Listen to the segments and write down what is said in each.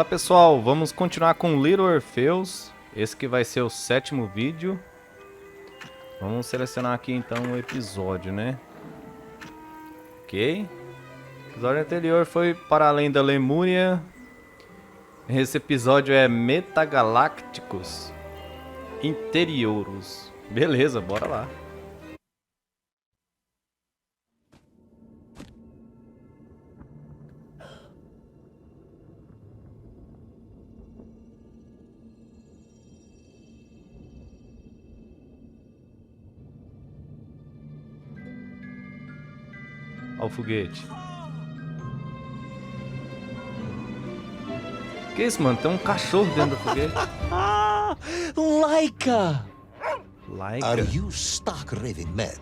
pessoal, vamos continuar com Little Orpheus. Esse que vai ser o 7º vídeo. Vamos selecionar aqui então o episódio, né? Ok. O episódio anterior foi Para Além da Lemúria. Esse episódio é Metagalácticos Interioros. Beleza, bora lá. Olha o foguete. Que isso, mano? Tem um cachorro dentro do foguete. Laika! Laika? Are you stark raving mad?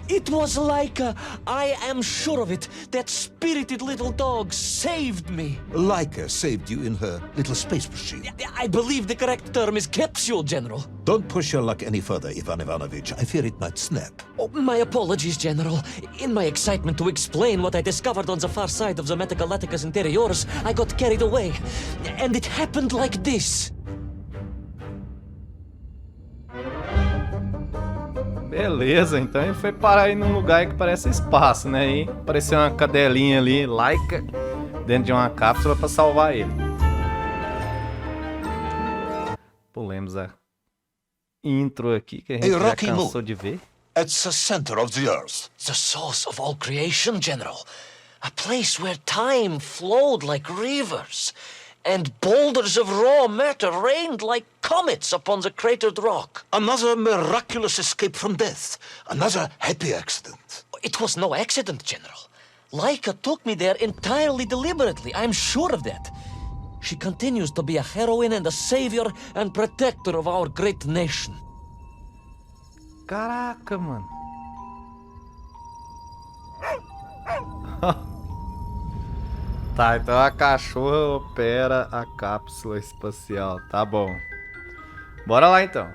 It was Laika! I am sure of it! That spirited little dog saved me! Laika saved you in her little space machine. I believe the correct term is capsule, General. Don't push your luck any further, Ivan Ivanovich. I fear it might snap. Oh, my apologies, General. In my excitement to explain what I discovered on the far side of the Metagalacticus Interiors, I got carried away. And it happened like this. Beleza, então ele foi parar aí num lugar que parece espaço, né? E apareceu uma cadelinha ali, Laika, dentro de uma cápsula para salvar ele. Pulemos a intro aqui, que a gente já cansou de ver. It's the center of the Earth. The source of all creation, General. A place where time flowed like rivers, and boulders of raw matter rained like comets upon the cratered rock. Another miraculous escape from death. Another happy accident. It was no accident, General. Laika took me there entirely deliberately. I'm sure of that. She continues to be a heroine and a savior and protector of our great nation. Caraca, mano. Tá, então a cachorra opera a cápsula espacial. Tá bom. Bora lá então.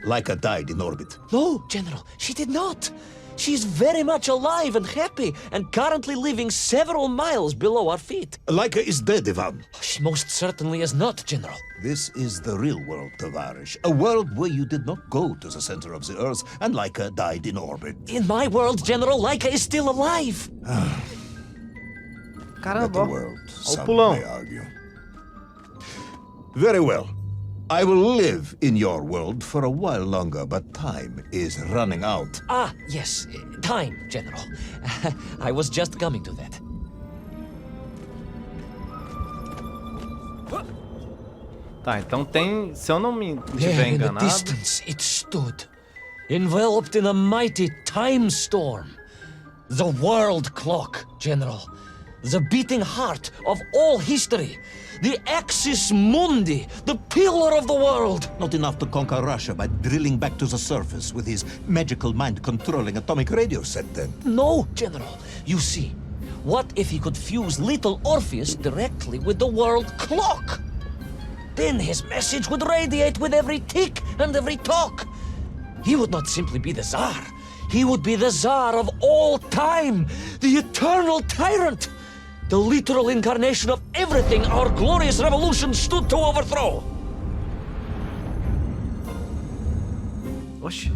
Laika died in orbit. No, General, she did not. She's very much alive and happy and currently living several miles below our feet. Laika is dead, Ivan. She most certainly is not, General. This is the real world, Tavarish. A world where you did not go to the center of the Earth and Laika died in orbit. In my world, General, Laika is still alive. Caramba, Better world, ó o some pulão. may argue. Very well. I will live in your world for a while longer, but time is running out. Ah, yes, time, General. I was just coming to that. Tá, então tem, se eu não me There estiver in the enganado, distance it stood, enveloped in a mighty time storm. The world clock, General. The beating heart of all history. The axis mundi, the pillar of the world. Not enough to conquer Russia by drilling back to the surface with his magical mind-controlling atomic radio set then. No, General. You see, what if he could fuse little Orpheus directly with the world clock? Then his message would radiate with every tick and every tock. He would not simply be the Tsar. He would be the Tsar of all time, the eternal tyrant, the literal incarnation of everything our glorious revolution stood to overthrow. Oxi.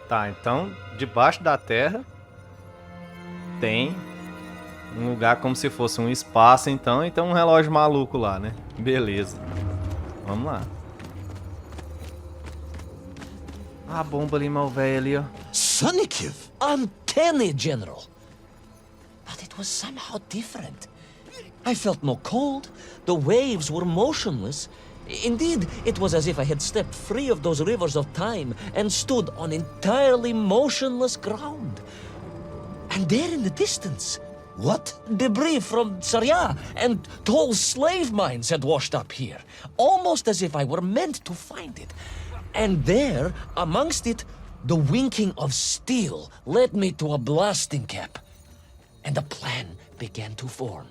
Tá, então, debaixo da Terra tem um lugar como se fosse um espaço, então, e tem um relógio maluco lá, né? Beleza. Vamos lá. Ah, a bomba ali, mal velho ali, ó. Sunnykiv! Uncanny, General. But it was somehow different. I felt no cold. The waves were motionless. Indeed, it was as if I had stepped free of those rivers of time and stood on entirely motionless ground. And there in the distance, What? debris from Syria and tall slave mines had washed up here, almost as if I were meant to find it. And there, amongst it, the winking of steel led me to a blasting cap, and a plan began to form.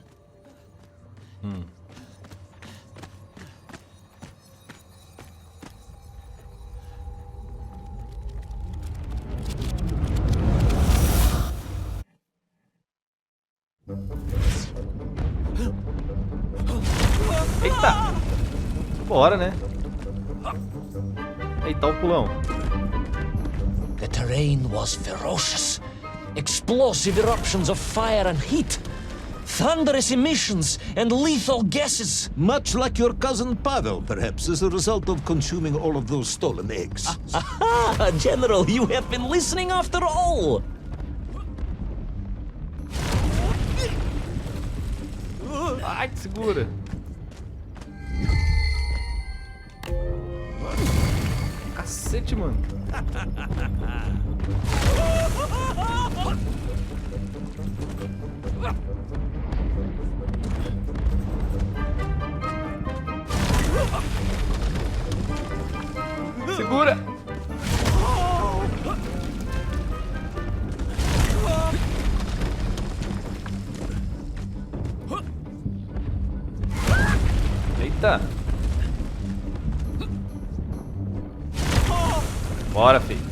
Eita! Bora, né? Eita, o pulão. The terrain was ferocious. Explosive eruptions of fire and heat. Thunderous emissions and lethal gases. Much like your cousin Pavel, perhaps, as a result of consuming all of those stolen eggs. Aha! General, you have been listening after all! Ai, segura. Cacete, mano. Segura. Eita. Bora, filho.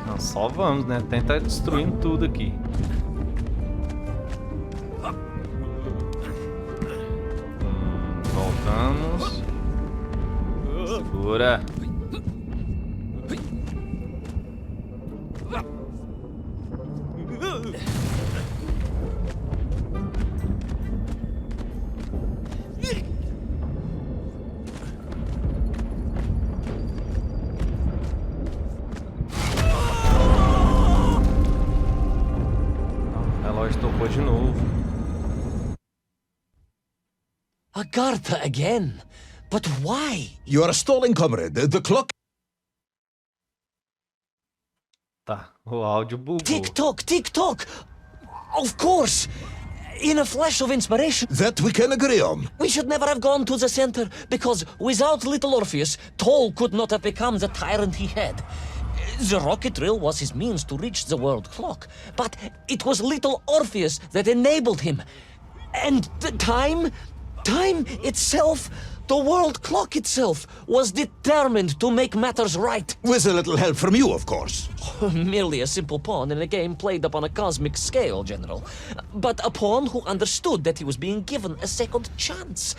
Não, só vamos, né? Tentar destruindo tudo aqui. Voltamos. Segura. O relógio tocou de novo. Agartha again? But why? You are stalling, comrade. The clock... Tá, o áudio bugou. Tick-tock, tick-tock! Of course! In a flash of inspiration, That we can agree on. we should never have gone to the center, because without little Orpheus, Toll could not have become the tyrant he had. The rocket drill was his means to reach the world clock, but it was little Orpheus that enabled him. And the time itself, the world clock itself, was determined to make matters right. With a little help from you, of course. Merely a simple pawn in a game played upon a cosmic scale, General. But a pawn who understood that he was being given a second chance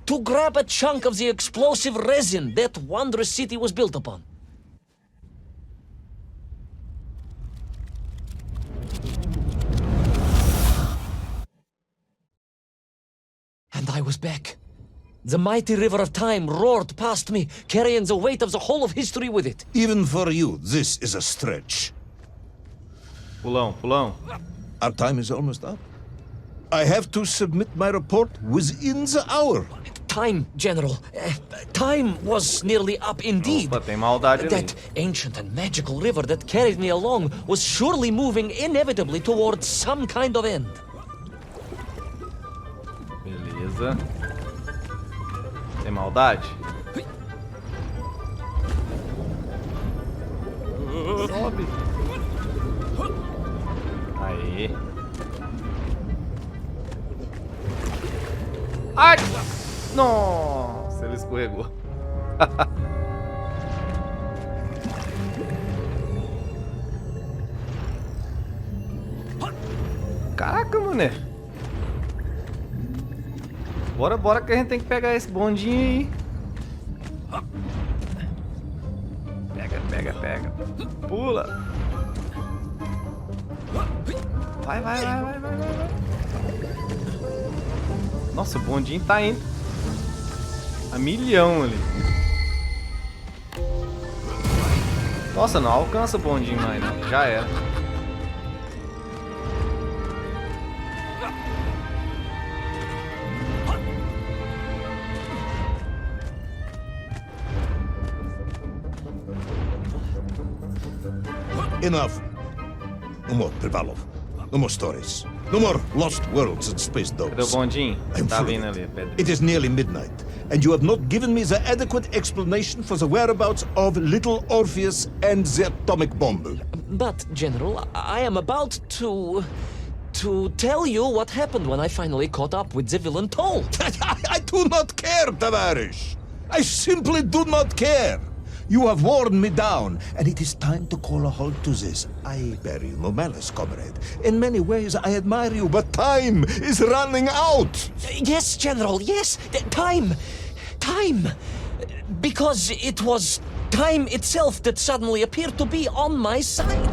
to grab a chunk of the explosive resin that wondrous city was built upon. And I was back. The mighty river of time roared past me, carrying the weight of the whole of history with it. Even for you, this is a stretch. Pulão, pulão. Our time is almost up. I have to submit my report within the hour. Time, General. Time was nearly up indeed. Opa, tem maldade ali. That ancient and magical river that carried me along was surely moving inevitably towards some kind of end. Beleza. Tem maldade? Sobe. Aí. Ai! Nossa, ele escorregou. Caraca, mané. Bora, bora que a gente tem que pegar esse bondinho aí. Pega, pega, pega. Pula. Vai, vai, vai, vai, vai, vai. Nossa, o bondinho tá indo a milhão ali. Nossa, não alcança o bondinho mais, né? Já era. Enough. No more, Privalov. No more stories. No more lost worlds and space Cadê o dogs. bondinho? I'm Tá full of vindo it. ali, Pedro. It is nearly midnight, and you have not given me the adequate explanation for the whereabouts of little Orpheus and the atomic bomb. But, General, I am about to tell you what happened when I finally caught up with the villain Toll. I do not care, Tavares. I simply do not care. You have worn me down, and it is time to call a halt to this. I bear you no malice, comrade. In many ways, I admire you, but time is running out. Yes, General, yes. Time. Time. Because it was time itself that suddenly appeared to be on my side.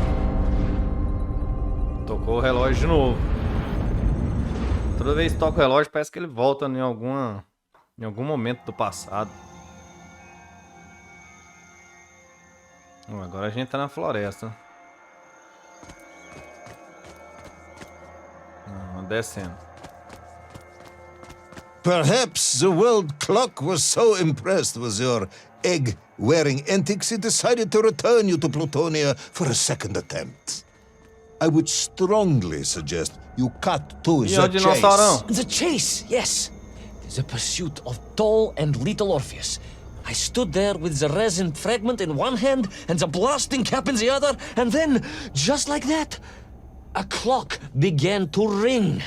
Tocou o relógio de novo. Toda vez que toca o relógio, parece que ele volta em algum momento do passado. Agora a gente tá na floresta. Descendo. Perhaps the world clock was so impressed with your egg-wearing antics it decided to return you to Plutonia for a second attempt. I would strongly suggest you cut to the chase. The chase, yes. The pursuit of Toll and little Orpheus. I stood there with the resin fragment in one hand and the blasting cap in the other, and then, just like that, a clock began to ring.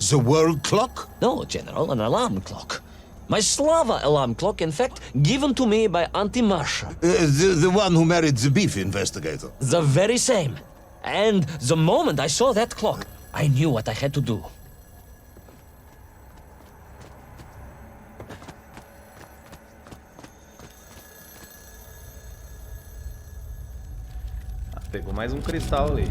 The world clock? No, General, an alarm clock. My Slava alarm clock, in fact, given to me by Auntie Marsha. The one who married the beef investigator. The very same. And the moment I saw that clock, I knew what I had to do. Pegou mais cristal ali.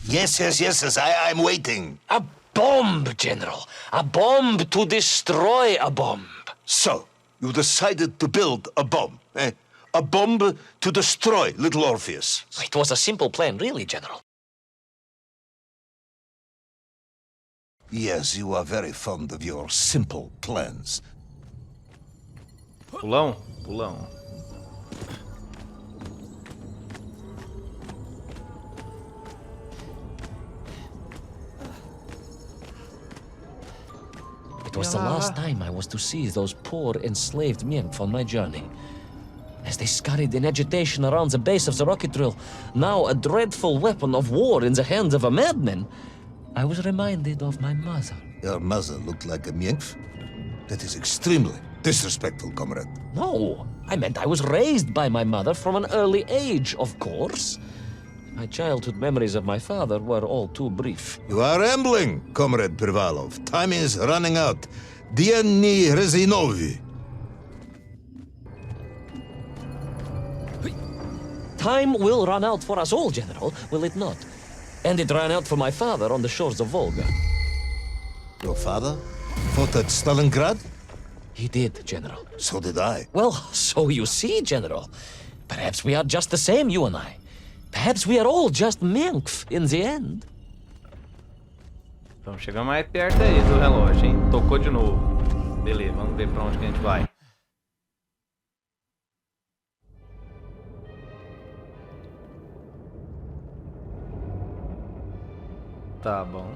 Yes, I'm waiting. A bomb, General. A bomb to destroy a bomb. So, you decided to build a bomb, eh? A bomb to destroy little Orpheus. It was a simple plan, really, General. Yes, you are very fond of your simple plans. Pulão, pulão. It was the last time I was to see those poor enslaved Mienk on my journey. As they scurried in agitation around the base of the rocket drill, now a dreadful weapon of war in the hands of a madman, I was reminded of my mother. Your mother looked like a Mienk? That is extremely disrespectful, comrade. No, I meant I was raised by my mother from an early age, of course. My childhood memories of my father were all too brief. You are rambling, Comrade Privalov. Time is running out. Diany Rezinovi. Time will run out for us all, General, will it not? And it ran out for my father on the shores of Volga. Your father fought at Stalingrad? He did, General. So did I. Well, so you see, General. Perhaps we are just the same, you and I. Perhaps we are all just Menkf in the end. Vamos chegar mais perto aí do relógio, hein? Tocou de novo. Beleza, vamos ver pra onde que a gente vai. Tá bom.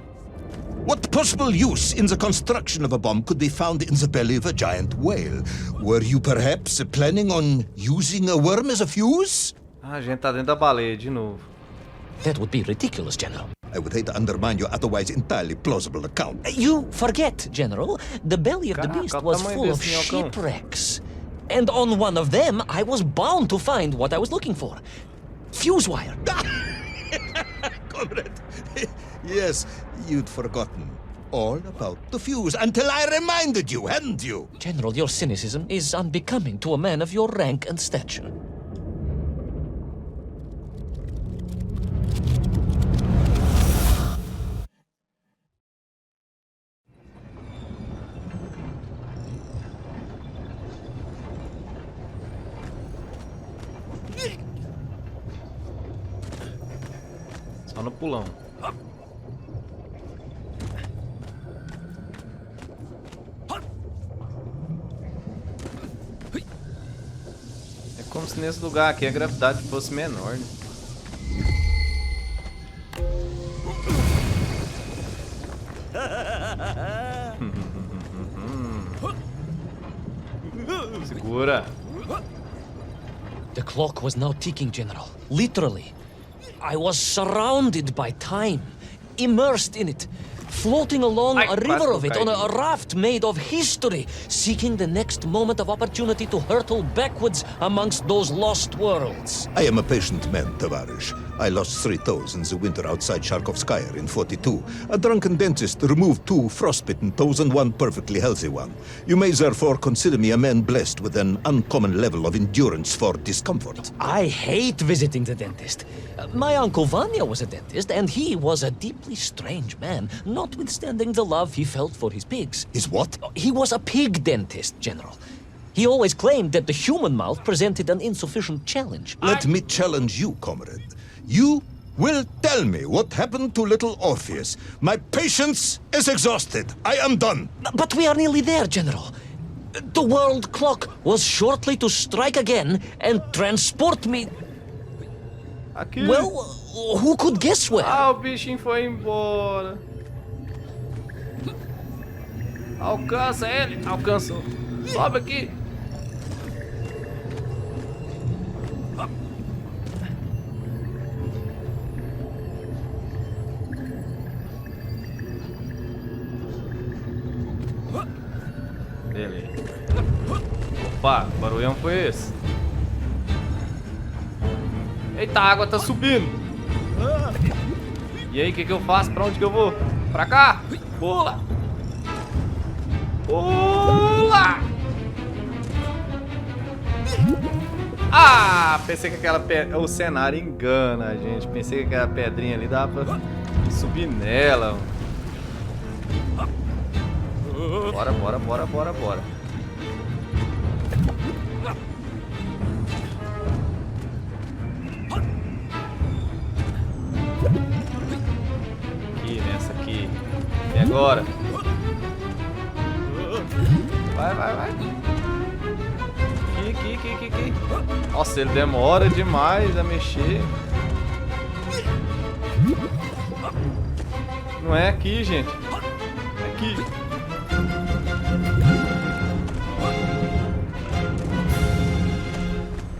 What possible use in the construction of a bomb could be found in the belly of a giant whale? Were you perhaps planning on using a worm as a fuse? Ah, a gente tá dentro da baleia de novo. That would be ridiculous, General. I would hate to undermine your otherwise entirely plausible account. You forget, General. The belly of the Caraca, beast o was tamanho full of desse minhocão. shipwrecks. And on one of them, I was bound to find what I was looking for. Fuse wire. Comrade, yes, you'd forgotten all about the fuse until I reminded you, hadn't you? General, your cynicism is unbecoming to a man of your rank and stature. Só no pulão. É como se nesse lugar aqui a gravidade fosse menor, né? Segura. The clock was now ticking, General. Literally. I was surrounded by time, immersed in it, floating along a river of it on a raft made of history, seeking the next moment of opportunity to hurtle backwards amongst those lost worlds. I am a patient man, Tavarish. I lost 3 toes in the winter outside Sharkovskaya in 42. A drunken dentist removed 2 frostbitten toes and 1 perfectly healthy one. You may therefore consider me a man blessed with an uncommon level of endurance for discomfort. I hate visiting the dentist. My uncle Vanya was a dentist, and he was a deeply strange man, notwithstanding the love he felt for his pigs. Is what? He was a pig dentist, General. He always claimed that the human mouth presented an insufficient challenge. Let me challenge you, comrade. You will tell me what happened to little Orpheus. My patience is exhausted. I am done. But we are nearly there, General. The world clock was shortly to strike again and transport me... Aqui. Well, who could guess where? Ah, o bichinho foi embora. Alcança ele. Alcançou. Sobe aqui. Beleza. Opa, que barulhão foi esse? Eita, a água tá subindo. E aí, o que eu faço? Pra onde que eu vou? Pra cá? Pula! Pula! Ah, pensei que aquela pedra... O cenário engana a gente. Pensei que aquela pedrinha ali dava pra subir nela. Bora, bora, bora, bora, bora. Aqui, nessa aqui. E agora? Vai, vai, vai. Aqui. Nossa, ele demora demais a mexer. Não é aqui, gente. É aqui.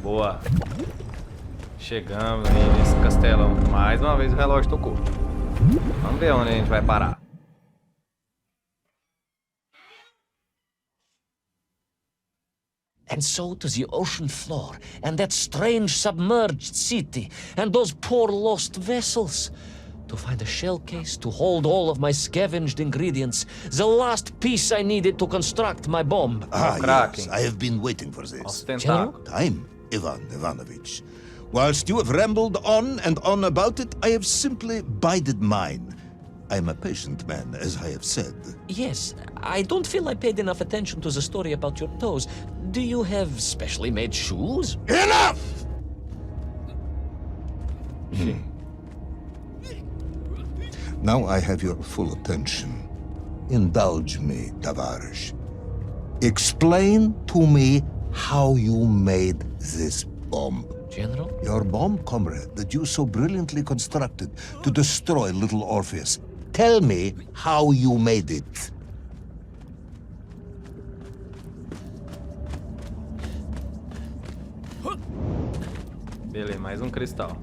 Boa. Chegamos aí nesse castelão. Mais uma vez o relógio tocou. Vamos ver onde a gente vai parar. And so to the ocean floor, and that strange submerged city, and those poor lost vessels. To find a shell case to hold all of my scavenged ingredients, the last piece I needed to construct my bomb. Yes, I have been waiting for this. General? Time, Ivan Ivanovich. Whilst you have rambled on and on about it, I have simply bided mine. I am a patient man, as I have said. Yes, I don't feel I paid enough attention to the story about your toes. Do you have specially made shoes? Enough! Now I have your full attention. Indulge me, Tavarish. Explain to me how you made this bomb. General? Your bomb, comrade, that you so brilliantly constructed to destroy little Orpheus. Tell me how you made it. Beleza, mais um cristal.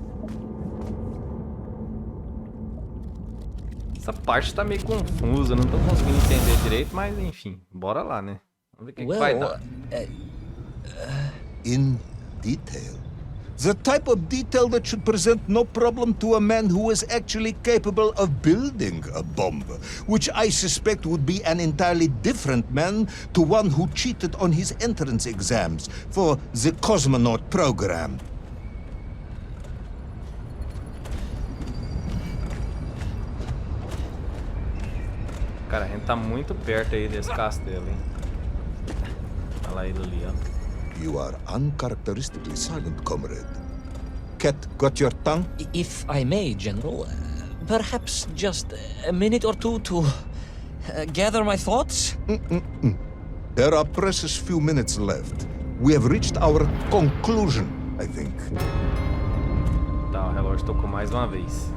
Essa parte tá meio confusa, não tô conseguindo entender direito, mas enfim, bora lá, né? Vamos ver o que vai dar. In detail. The type of detail that should present no problem to a man who is actually capable of building a bomb, which I suspect would be an entirely different man to one who cheated on his entrance exams for the cosmonaut program. Cara, a gente tá muito perto aí desse castelo, hein? Olha lá ele ali, ó. You are uncharacteristically silent, comrade. Cat got your tongue? If I may, General, perhaps just a minute or two to gather my thoughts? There are precious few minutes left. We have reached our conclusion, I think. Tá, o relógio tocou mais uma vez.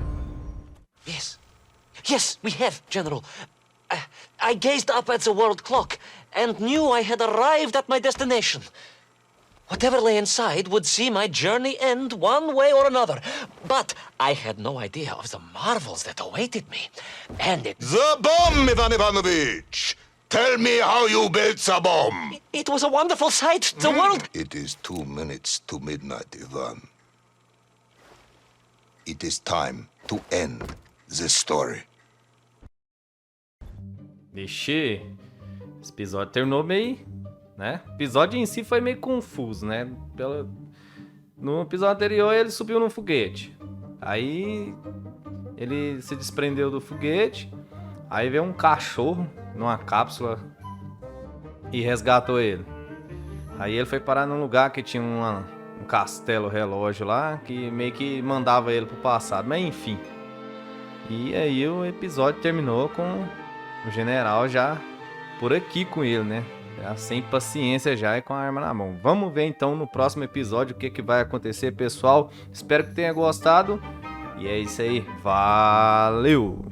Yes, we have, General. I gazed up at the world clock and knew I had arrived at my destination. Whatever lay inside would see my journey end one way or another. But I had no idea of the marvels that awaited me. And The bomb, Ivan Ivanovich! Tell me how you built the bomb! it was a wonderful sight. The world... It is 2 minutes to midnight, Ivan. It is time to end this story. Vixe, esse episódio terminou meio, né? O episódio em si foi meio confuso, né? No episódio anterior ele subiu num foguete. Aí ele se desprendeu do foguete. Aí veio um cachorro numa cápsula e resgatou ele. Aí ele foi parar num lugar que tinha um castelo relógio lá, que meio que mandava ele pro passado. Mas enfim. E aí o episódio terminou com o general já por aqui com ele, né? Já sem paciência já e com a arma na mão. Vamos ver então no próximo episódio o que vai acontecer, pessoal. Espero que tenha gostado. E é isso aí. Valeu!